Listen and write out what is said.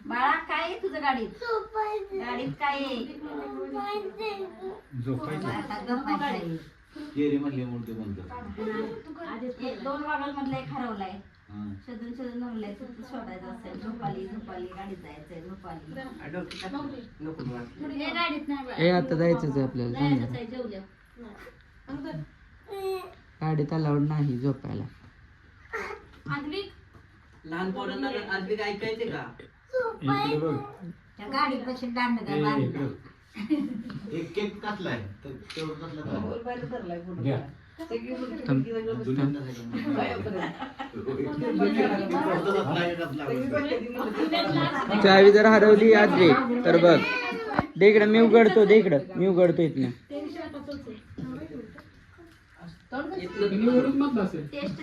बाळा काय आहे तुझं गाडीत गाडीत काय आहे दोन वागल मधला एक हरवलाय शोधून शोधून जमलाय शोधायचं असेल झोपाली झोपाली गाडीत जायचंय झोपाली हे आता जायचंच आहे आपल्याला जेवल्या गाडीत अलाउड नाही झोपायला. लहान पोरांना आद्विक ऐकायचे का? त्या गाडीत कशी दांड एक केक काटलाय तर तेवढं चावी जर हरवली आजवी तर बघ दे इकडं मी उघडतो दे इकडं मी उघडतो इथनं. टेस्ट